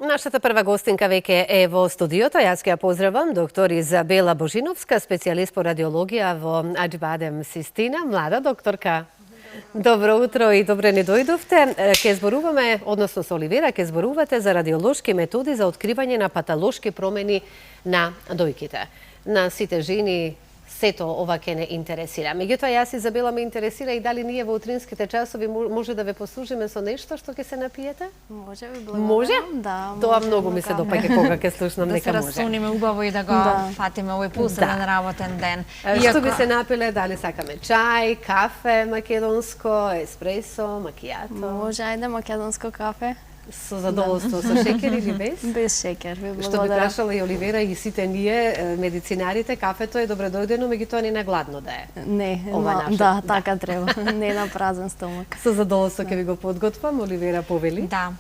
Нашата прва гостинка веќе е во студиото. Јас ќе ја поздравам доктор Изабела Божиновска, специјалист по радиологија во Аџбадем Систина. Млада докторка, добро утро и добре ни дојдовте. Ке зборуваме, односно со Оливера, ке зборувате за радиолошки методи за откривање на патолошки промени на дојките. На сите жени сето ова ќе не интересира. Меѓутоа, јас, Изабела, ме интересира и дали ние во утринските часови може да ве послужиме со нешто што ќе се напиете? Може, ви благодарам. Може? Да. Тоа многу ми се допаѓа кога ќе слушнам дека може. Да се расуниме убаво и да го фатиме овој пулсен работен ден. Што би се напиле, дали сакаме чај, кафе македонско, еспресо, макијато? Може, ајде македонско кафе. Со задоволство, со шекер или без? Без шекер, ви благодарам. Што би прашала и Оливера и сите ние, медицинарите, кафето е добредојдено, меѓутоа не на гладно да е. Не, да, така треба. Не на празен стомак. Со задоволство ќе ви го подготвам, Оливера повели. Да.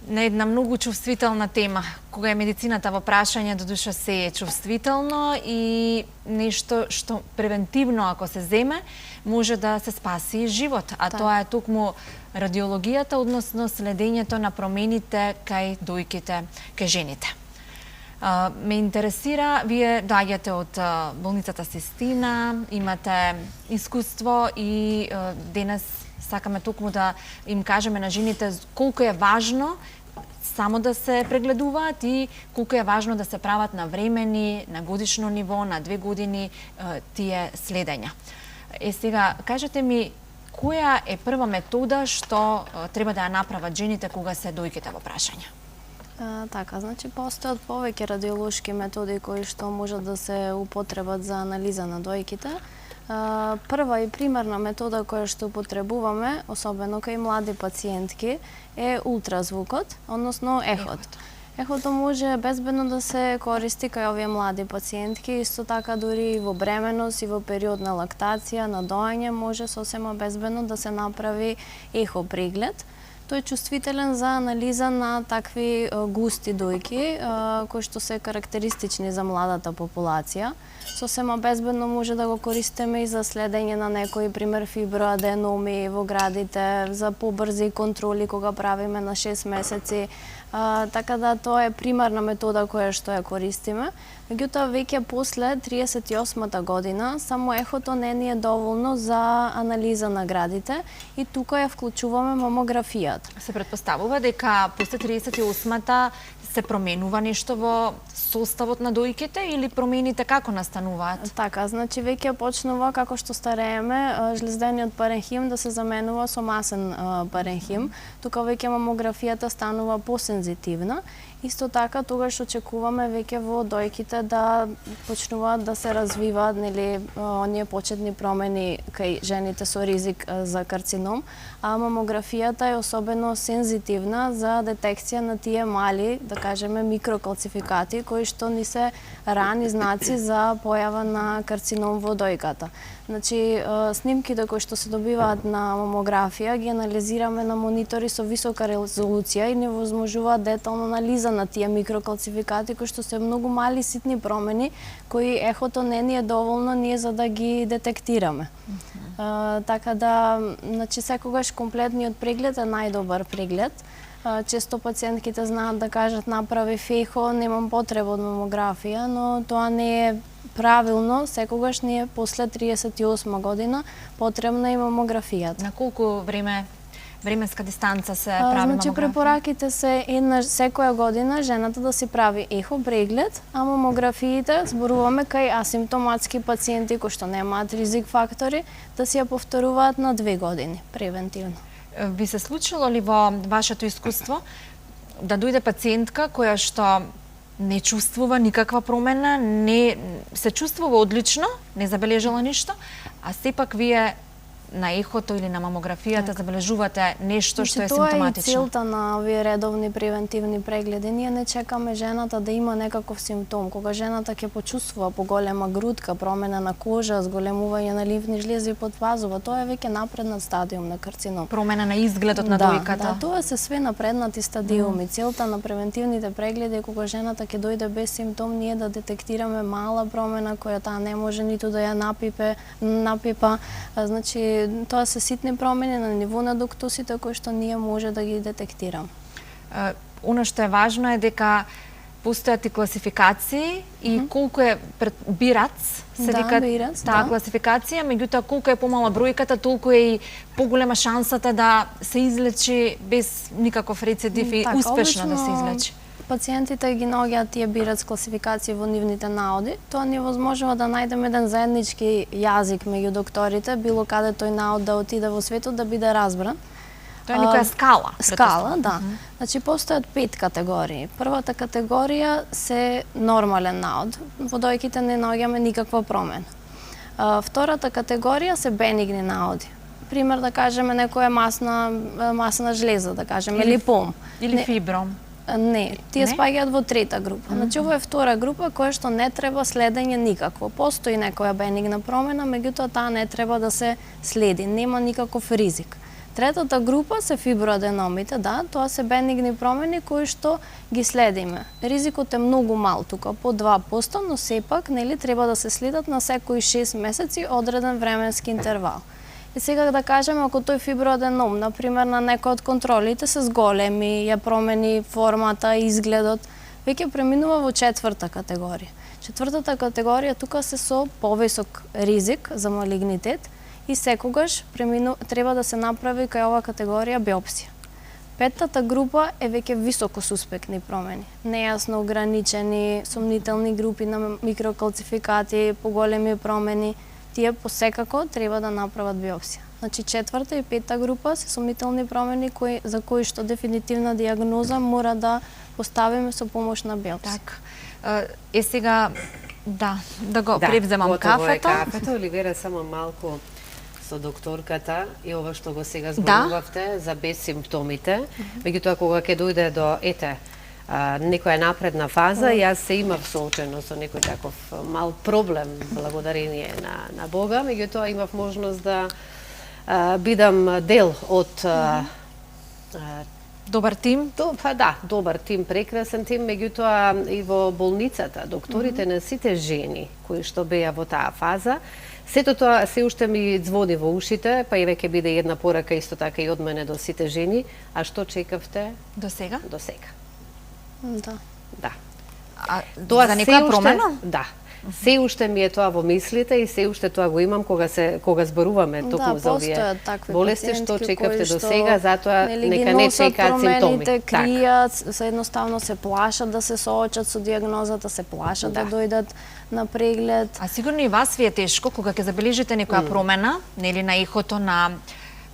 На една многу чувствителна тема. Кога е медицината во прашање, додуша се е чувствително и нешто што превентивно ако се земе, може да се спаси живот. А тоа е токму радиологијата, односно следењето на промените кај дојките, кај жените. Ме интересира, вие доаѓате од болницата Систина, имате искуство и денес сакаме токму да им кажеме на жените колку е важно само да се прегледуваат и колку е важно да се прават на времени, на годишно ниво, на 2 години тие следења. Сега, кажете ми, која е прва метода што треба да ја направат жените кога се дојките во прашање? Така, значи постојат повеќе радиолошки методи кои што можат да се употребат за анализа на дојките. Прва и примерна метода која што употребуваме, особено кај млади пациентки, е ултразвукот, односно ехот. Ехото може безбедно да се користи кај овие млади пациентки, исто така дури и во бременост и во период на лактација, на доање може сосема безбедно да се направи ехо преглед. Тој е чувствителен за анализа на такви густи дојки, кои што се карактеристични за младата популација. Сосема безбедно може да го користиме и за следење на некои, пример, фиброаденоми во градите, за побрзи контроли кога правиме на 6 месеци. Така да тоа е примерна метода која што ја користиме. Меѓутоа, веќе после 38-та година, само ехото не ни е доволно за анализа на градите и тука ја вклучуваме мамографијата. Се претпоставува дека после 38-та се променува нешто во составот на дојките или промените како настануваат? Така, значи веќе почнува како што старееме жлездениот паренхим да се заменува со масен паренхим. Тука веќе мамографијата станува посензитивна. Исто така, тогаш очекуваме веќе во дојките да почнуваат да се развиваат оние почетни промени кај жените со ризик за карцином, а мамографијата е особено сензитивна за детекција на тие мали, да кажеме, микрокалцификати, кои што ни се рани знаци за појава на карцином во дојката. Значи, снимките кои што се добиваат на мамографија ги анализираме на монитори со висока резолуција и ни возможуваат детална анализа на тие микрокалцификати кои што се многу мали ситни промени кои ехото не ни е доволно ние за да ги детектираме. Така да, значи секогаш комплетниот преглед е најдобар преглед. Често пациентките знаат да кажат направи ехо, немам потреба од мамографија, но тоа не е правилно. Секогаш ние после 38 година потребна е мамографијата. На колку временска дистанца се прави мамографија? Значи препораките се еднаш секоја година жената да си прави ехо преглед, а мамографиите зборуваме кај асимптоматски пациенти кои што немаат ризик фактори да си ја повторуваат на 2 години превентивно. Ви се случило ли во вашето искуство да дојде пациентка која што не чувствува никаква промена, не се чувствува одлично, не забележала ништо, а сепак вие на ехото или на мамографијата забележувате нешто што е симптоматично? Тоа е целта на овие редовни превентивни прегледи. Ние не чекаме жената да има некаков симптом. Кога жената ќе почувствува поголема грудка, промена на кожа, зголемување на лимфни жлези под пазува, тоа е веќе напреднат стадиум на карцином. Промена на изгледот на дојката? Да, тоа се све напреднати стадиуми. Целта на превентивните прегледи е кога жената ќе дојде без симптом, ние да детектираме мала промена која таа не може ниту да ја напипа. Значи, тоа се ситни промени на ниво на дуктусите кои што ние може да ги детектираме. Оно што е важно е дека постојат и класификации и колку е бирац, се Да, вика бирац, таа да. класификација, меѓутоа колку е помала бројката, толку е и поголема шансата да се излечи без никаков рецидив и Така, успешно да се обично излечи. Пациентите ги наоѓаат тие бирац класификации во нивните наоди. Тоа не е возможно да најдеме еден заеднички јазик меѓу докторите, било каде тој наод да отиде во светот да биде разбран. Тоа е некоја скала. Скала, да. Значи, постојат 5 категории. Првата категорија се нормален наод. Во дојките не наоѓаме никаква промена. Втората категорија се бенигни наоди. Пример, да кажеме, некоја масна жлеза, да кажеме, липом. Или фибром. Не, тие Не? спаѓаат во трета група. Значи, ова е втора група која што не треба следење никакво. Постои некоја бенигна промена, меѓутоа таа не треба да се следи, нема никаков ризик. Третата група се фиброаденомите, да, тоа се бенигни промени кои што ги следиме. Ризикот е многу мал тука, по 2%, но сепак нели треба да се следат на секои 6 месеци одреден временски интервал. И сега да кажеме, ако тој фиброаденом, например, на некој од контролите се зголеми, ја промени формата, изгледот, веќе преминува во четврта категорија. Четвртата категорија тука се со повисок ризик за малигнитет и секогаш треба да се направи кај оваа категорија биопсија. Петтата група е веќе високо суспектни промени, нејасно ограничени, сомнителни групи на микрокалцификати, поголеми промени, тие посекако треба да направат биопсија. Значи, четврта и петта група се сомнителни промени за кои што дефинитивна дијагноза мора да поставиме со помош на биопсија. Так. Сега, да го превземам готово е кафето. кафето, Оливера, само малку со докторката и ова што го сега зборувавте за безсимптомите. Меѓутоа, кога ќе дојде до некоја напредна фаза, јас се имав соочено со некој таков мал проблем, благодарение на Бога, меѓутоа имав можност да бидам дел од Добар тим. Добар тим, прекрасен тим, меѓутоа и во болницата, докторите на сите жени кои што беа во таа фаза, сето тоа се уште ми звони во ушите, па и веќе биде една порака исто така и од мене до сите жени, а што чекавте До сега? до сега? Да. Да. За некоја промена? Да. Се уште ми е тоа во мислите и се уште тоа го имам кога зборуваме токму за овие постојат такви болести што пациентки чекавте кои до што, сега, затоа нели, нека ги не носат чекаат симптоми. промените, кријат, се едноставно се плашат да се соочат со дијагнозата, се плашат да дојдат на преглед. А сигурно и вас ви е тешко кога ќе забележите некоја промена, нели на ехото, на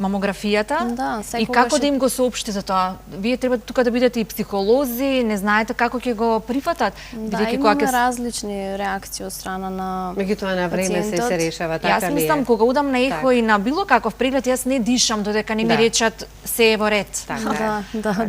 мамографијата, Да, и секогаш како да им го соопшти за тоа? Вие треба тука да бидете и психолози, не знаете како ќе го прифатат. Да, бидејќи имаме кога различни реакции од страна на Меѓутоа на време се решава, така Јас ли мислам, е? кога удам на ехо Така. и на било каков преглед, јас не дишам додека не ми Да. речат се е во ред. Така е. Да.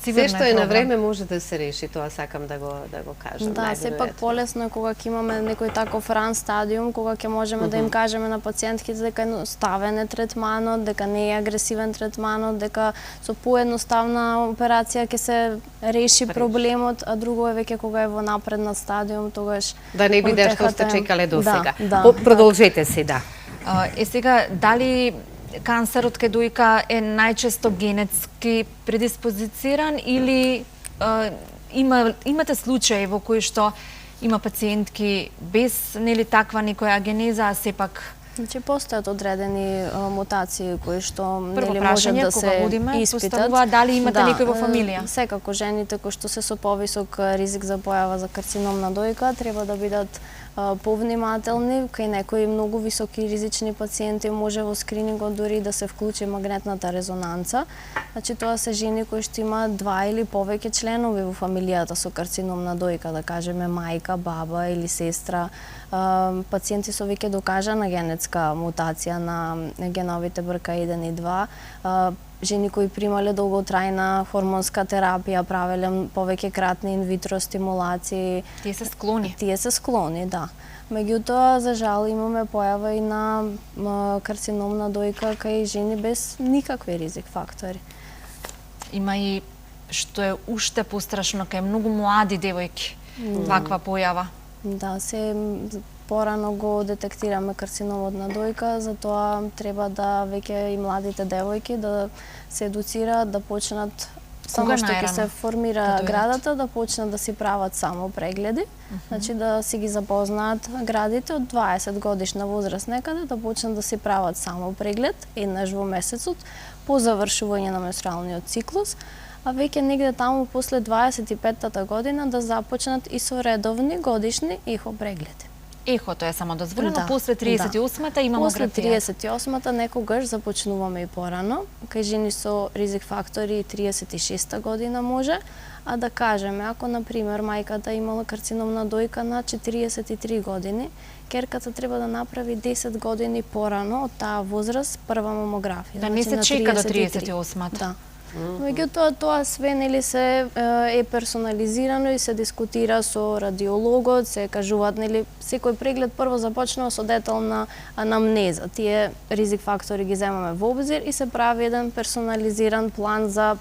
Се што е на време може да се реши, тоа сакам да го кажам. Да, сепак полесно е кога ќе имаме некој таков ран стадиум, кога ќе можеме да им кажеме на пациентките дека едноставен е третманот, дека не е агресивен третманот, дека со поедноставна операција ќе се реши проблемот, а друго е веќе кога е во напреднат стадиум, тогаш да не биде што утехата сте е- чекале до Да, сега. да, Продолжете се, да. Сега, дали кансерот кај дојка е најчесто генетски предиспозициран или имате случаи во кои што има пациентки без нели таква некоја генеза, а сепак Значи, постојат одредени мутации кои што Прво нели може прашање, да кога се водиме, испитат. поставува дали имате некој во фамилија? Секако жените кои што се со повисок ризик за појава за карцином на дојка треба да бидат повнимателни, кај некои многу високи ризични пациенти може во скринингот дури да се вклучи магнетната резонанца. Значи тоа се жени кои што имаат 2 или повеќе членови во фамилијата со карцином на дојка, да кажеме мајка, баба или сестра, пациенти со веќе докажана генетска мутација на геновите БРК1 и 2, жени кои примале долготрајна хормонска терапија, правеле повеќе кратни инвитро стимулации. Тие се склони. Тие се склони, да. Меѓутоа, за жал, имаме појава и на карцином на дојка кај жени без никакви ризик фактори. Има и што е уште пострашно кај многу млади девојки ваква појава. Да, се порано го детектираме карциномот на дојка, затоа треба да веќе и младите девојки да се едуцираат, да почнат само што ќе најрано се формира да дојдат? градата, да почнат да си прават само прегледи, значи да си ги запознаат градите од 20 годишна возраст некаде, да почнат да си прават само преглед еднаш во месецот по завршување на менструалниот циклус, а веќе негде таму после 25-та година да започнат и со редовни годишни ехо прегледи. Ехото е само дозволено, Да, после 38-та и После мамографија. 38-та некогаш започнуваме и порано, кај жени со ризик фактори 36-та година може, а да кажеме, ако на пример мајката имала карцином на дојка на 43 години, керката треба да направи 10 години порано од таа возраст прва мамографија. Да не се на чека до 33. 38-та. Да. Меѓутоа, тоа све нели се е персонализирано и се дискутира со радиологот, се кажуваат нели секој преглед прво започнува со детална анамнеза. Тие ризик фактори ги земаме во обзир и се прави еден персонализиран план за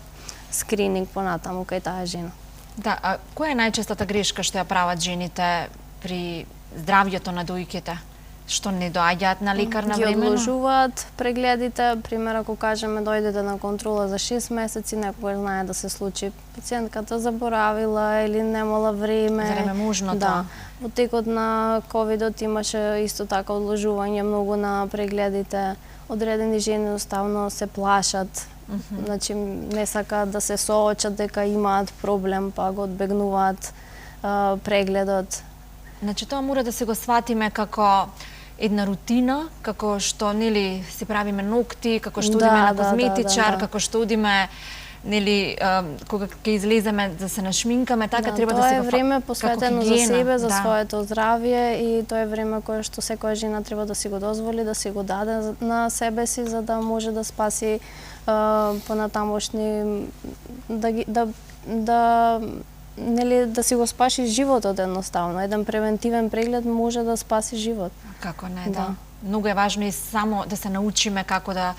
скрининг понатаму кај таа жена. Да, а која е најчестата грешка што ја прават жените при здравјето на дојките? Што не доаѓаат на лекар на Ги време? одложуваат прегледите, пример ако кажеме дојдете на контрола за 6 месеци, некој знае да се случи пациентката заборавила или немала време. Зарем е можно Да. тоа? Во текот на ковидот имаше исто така одложување многу на прегледите. Одредени жени jednostavно се плашат. Значи не сакаат да се соочат дека имаат проблем, па го одбегнуваат прегледот. Значи тоа мора да се го сватиме како една рутина, како што нели си правиме ногти, како што Да, одиме на да, козметичар, да. како што одиме нели кога ќе излеземе да се нашминкаме, така треба да тоа се е го време како посветено за хигиена, себе, за да. своето здравје и тоа е време кое што секоја жена треба да си го дозволи, да си го даде на себе си за да може да спаси понатамошни да си го спаши животот едноставно. Еден превентивен преглед може да спаси живот. Како не, Да. да. Многу е важно и само да се научиме како да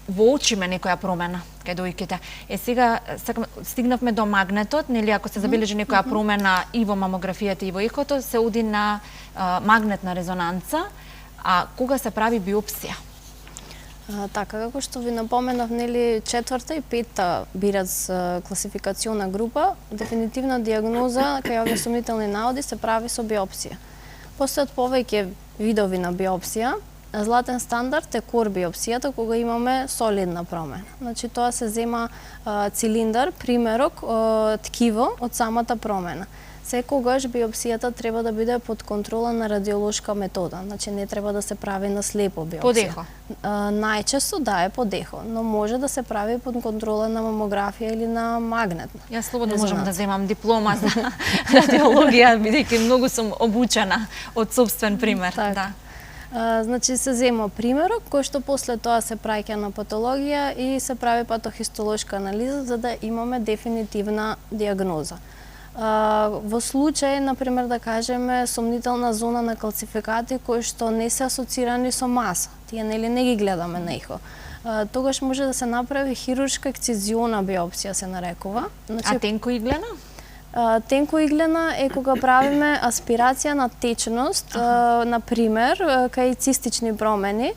воочиме некоја промена кај дојките. Сега стигнавме до магнетот, нели ако се забележи некоја промена и во мамографијата и во ехото, се оди на магнетна резонанца, а кога се прави биопсија? Така, како што ви напоменав, нели 4-та и 5-та бирац класификациона група, дефинитивна диагноза кај овие сумнителни наоди се прави со биопсија. Постојат повеќе видови на биопсија. Златен стандард е кор биопсијата кога имаме солидна промена. Значи тоа се зема цилиндар, примерок, ткиво од самата промена. Секогаш биопсијата треба да биде под контрола на радиолошка метода, значи не треба да се прави на слепо биопсија. Под ехо? Најчесто да е под ехо, но може да се прави под контрола на мамографија или на магнетна. Јас слободно можам да резонанца. земам диплома за радиологија, бидејќи многу сум обучена од собствен пример. Така. Да. Значи се зема примерок кој што после тоа се праќа на патологија и се прави патохистолошка анализа за да имаме дефинитивна диагноза. Во случај, например, да кажеме, сомнителна зона на калцификати кои што не се асоцирани со маса, тие нели не ги гледаме на ехо, тогаш може да се направи хируршка ексцизиона биопсија се нарекува. А тенко иглена? Тенко иглена е кога правиме аспирација на течност, на пример, кај цистични промени.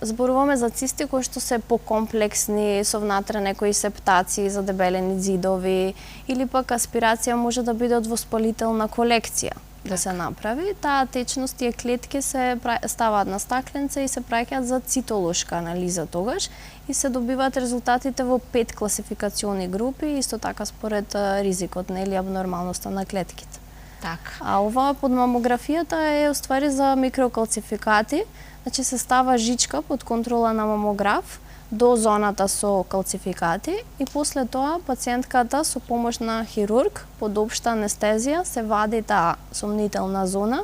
Зборуваме за цисти кои што се покомплексни, со внатре некои септации, задебелени ѕидови, или пак аспирација може да биде од воспалителна колекција да се направи. Таа течност, тие клетки се ставаат на стакленце и се праќаат за цитолошка анализа тогаш и се добиваат резултатите во 5 класификациони групи, исто така според ризикот, нели абнормалноста на клетките. Така. А ова под мамографијата е уствари за микрокалцификати, значи се става жичка под контрола на мамограф до зоната со калцификати и после тоа пациентката со помош на хирург под општа анестезија се вади таа сомнителна зона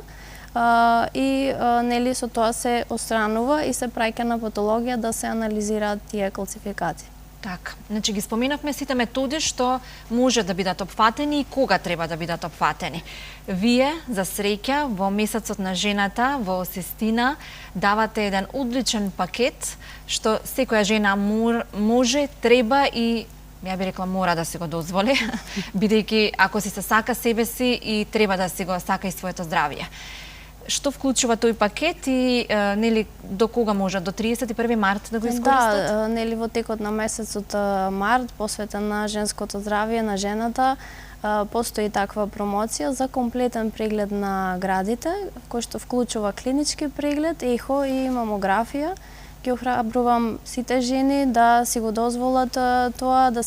и нели со тоа се отстранува и се праќа на патологија да се анализираат тие калцификати. Така, значи ги споменавме сите методи што може да бидат опфатени и кога треба да бидат опфатени. Вие, за среќа, во месецот на жената, во Сестина, давате еден одличен пакет што секоја жена може, треба и ја би рекла мора да си го дозволи, бидејќи ако си се сака себе си и треба да си го сака и своето здравје. што вклучува тој пакет и нели до кога може? До 31 март да го искористат? Да, нели во текот на месецот март, посветен на женското здравје на жената, постои таква промоција за комплетен преглед на градите, кој што вклучува клинички преглед, ехо и мамографија. Ги охрабрувам сите жени да си го дозволат тоа, да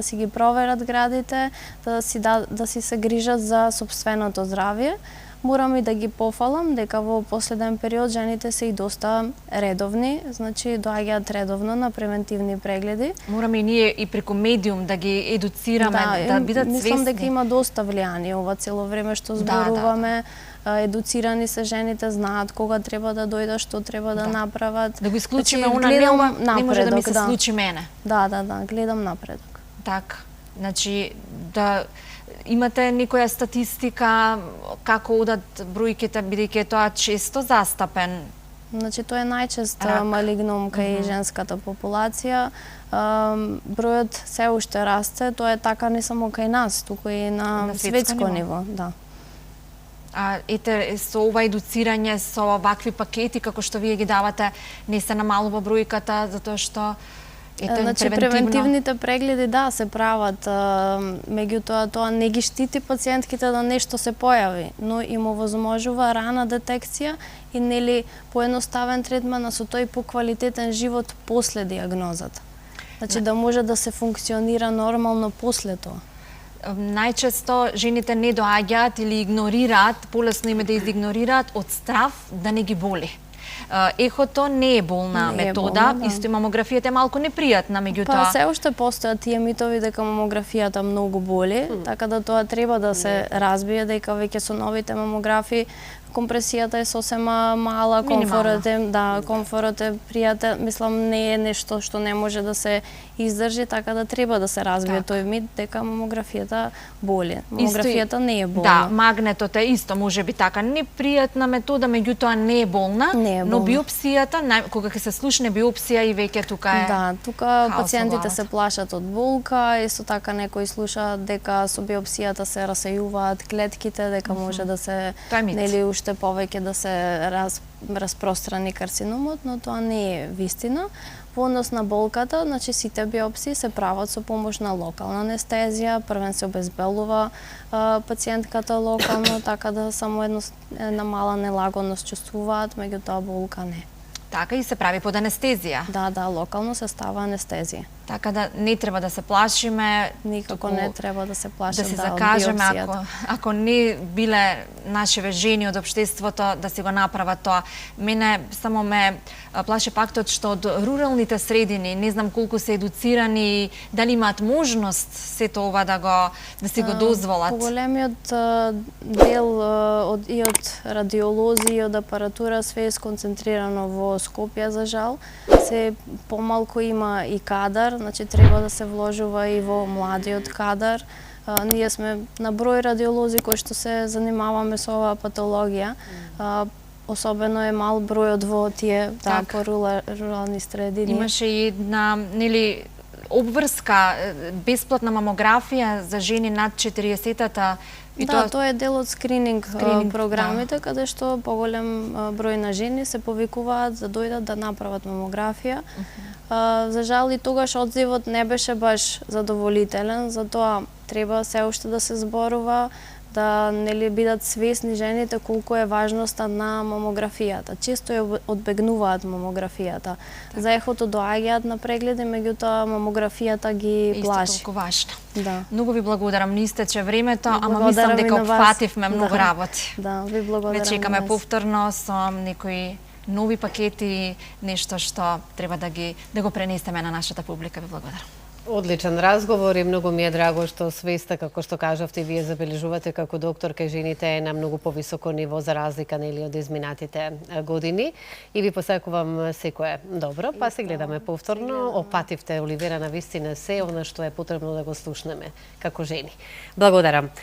си ги проверат градите, да си се грижат за сопственото здравје. Морам и да ги пофалам дека во последен период жените се и доста редовни, значи доаѓаат редовно на превентивни прегледи. Мораме и ние и преку медиум да ги едуцираме, да бидат свесни. Мислам дека има доста влијание ова цело време што зборуваме. Едуцирани се жените, знаат кога треба да дојдат, што треба да направат. Да го исклучиме, гледам не може да ми се напредок, случи мене. Да, гледам напредок. Така, значи да имате некоја статистика како одат бројките, бидејќи тоа често застапен? Значи тоа е најчест малигнум кај женската популација. Бројот се уште расте, тоа е така не само кај нас, туку и на светско ниво, да. Ете, со ова едуцирање, со вакви пакети, како што вие ги давате, не се намалува бројката, затоа што Значи, превентивните прегледи, да, се прават, меѓутоа тоа не ги штити пациентките да нешто се појави, но им овозможува рана детекција и нели поедноставен третман, а со тој поквалитетен живот после диагнозата. Значи, да може да се функционира нормално после тоа. Најчесто жените не доаѓаат или игнорираат, полесно им е да изигнорираат од страв да не ги боли. Ехото не е болна метода, исто и мамографијата е малку непријатна, меѓутоа... Па се уште постојат тие митови дека мамографијата многу боли, така да тоа треба да се разбие, дека веќе со новите мамографии компресијата е сосема мала, комфорот е пријатен, мислам не е нешто што не може да се издржи, така да треба да се разбие тој мит дека мамографијата боли. Мамографијата не е болна. Да, магнетот е исто, може би така непријатна метода, меѓутоа не е болна, но биопсијата, кога ќе се слушне биопсија и веќе тука е... Да, тука пациентите се плашат од болка, исто така некои слушаат дека со биопсијата се расејуваат клетките, дека може да се нели уште повеќе да се распространи карциномот, но тоа не е вистина. Во однос на болката, значи сите биопсии се прават со помош на локална анестезија, првен се обезбелува пациентката локално, така да само една мала нелагодност чувствуваат, меѓутоа болка не. Така и се прави под анестезија. Да, локално се става анестезија. Така да не треба да се плашиме. Никако не треба да се плашиме, да се закажеме, ако не биле нашиве жени од општеството да си го направат тоа. Мене само ме плаши фактот што од руралните средини, не знам колку се едуцирани, дали имаат можност сето ова да си го дозволат. Поголемиот дел и од радиолози и од апаратура све е сконцентрирано во Скопје, за жал. Се помалку има и кадар, значи треба да се вложува и во младиот кадар. Ние сме на број радиолози кои што се занимаваме со оваа патологија. Особено е мал бројот во тие по рурални средини. Имаше и една, нели, обврска, бесплатна мамографија за жени над 40-тата. Тоа е дел од скрининг програмите, каде што поголем број на жени се повикуваат за дојдат да направат мамографија. За жал и тогаш одзивот не беше баш задоволителен, затоа треба се уште да се зборува, да нели бидат свесни жените колку е важноста на мамографијата. Често ја одбегнуваат мамографијата. За ехото доаѓаат на прегледи, меѓутоа мамографијата ги плаши. Исто толку важно. Да. Многу ви благодарам, не истече времето, ама мислам дека опфативме многу работи. Да, ви благодарам. Ве чекаме повторно со некои нови пакети, нешто што треба да го пренесеме на нашата публика. Ви благодарам. Одличен разговор и многу ми е драго што свеста, како што кажавте, вие забележувате како доктор кај жените е на многу повисоко ниво за разлика нели од изминатите години. И ви посакувам секое добро, па се гледаме повторно. Опативте, Оливера, на вистина се она што е потребно да го слушнеме како жени. Благодарам.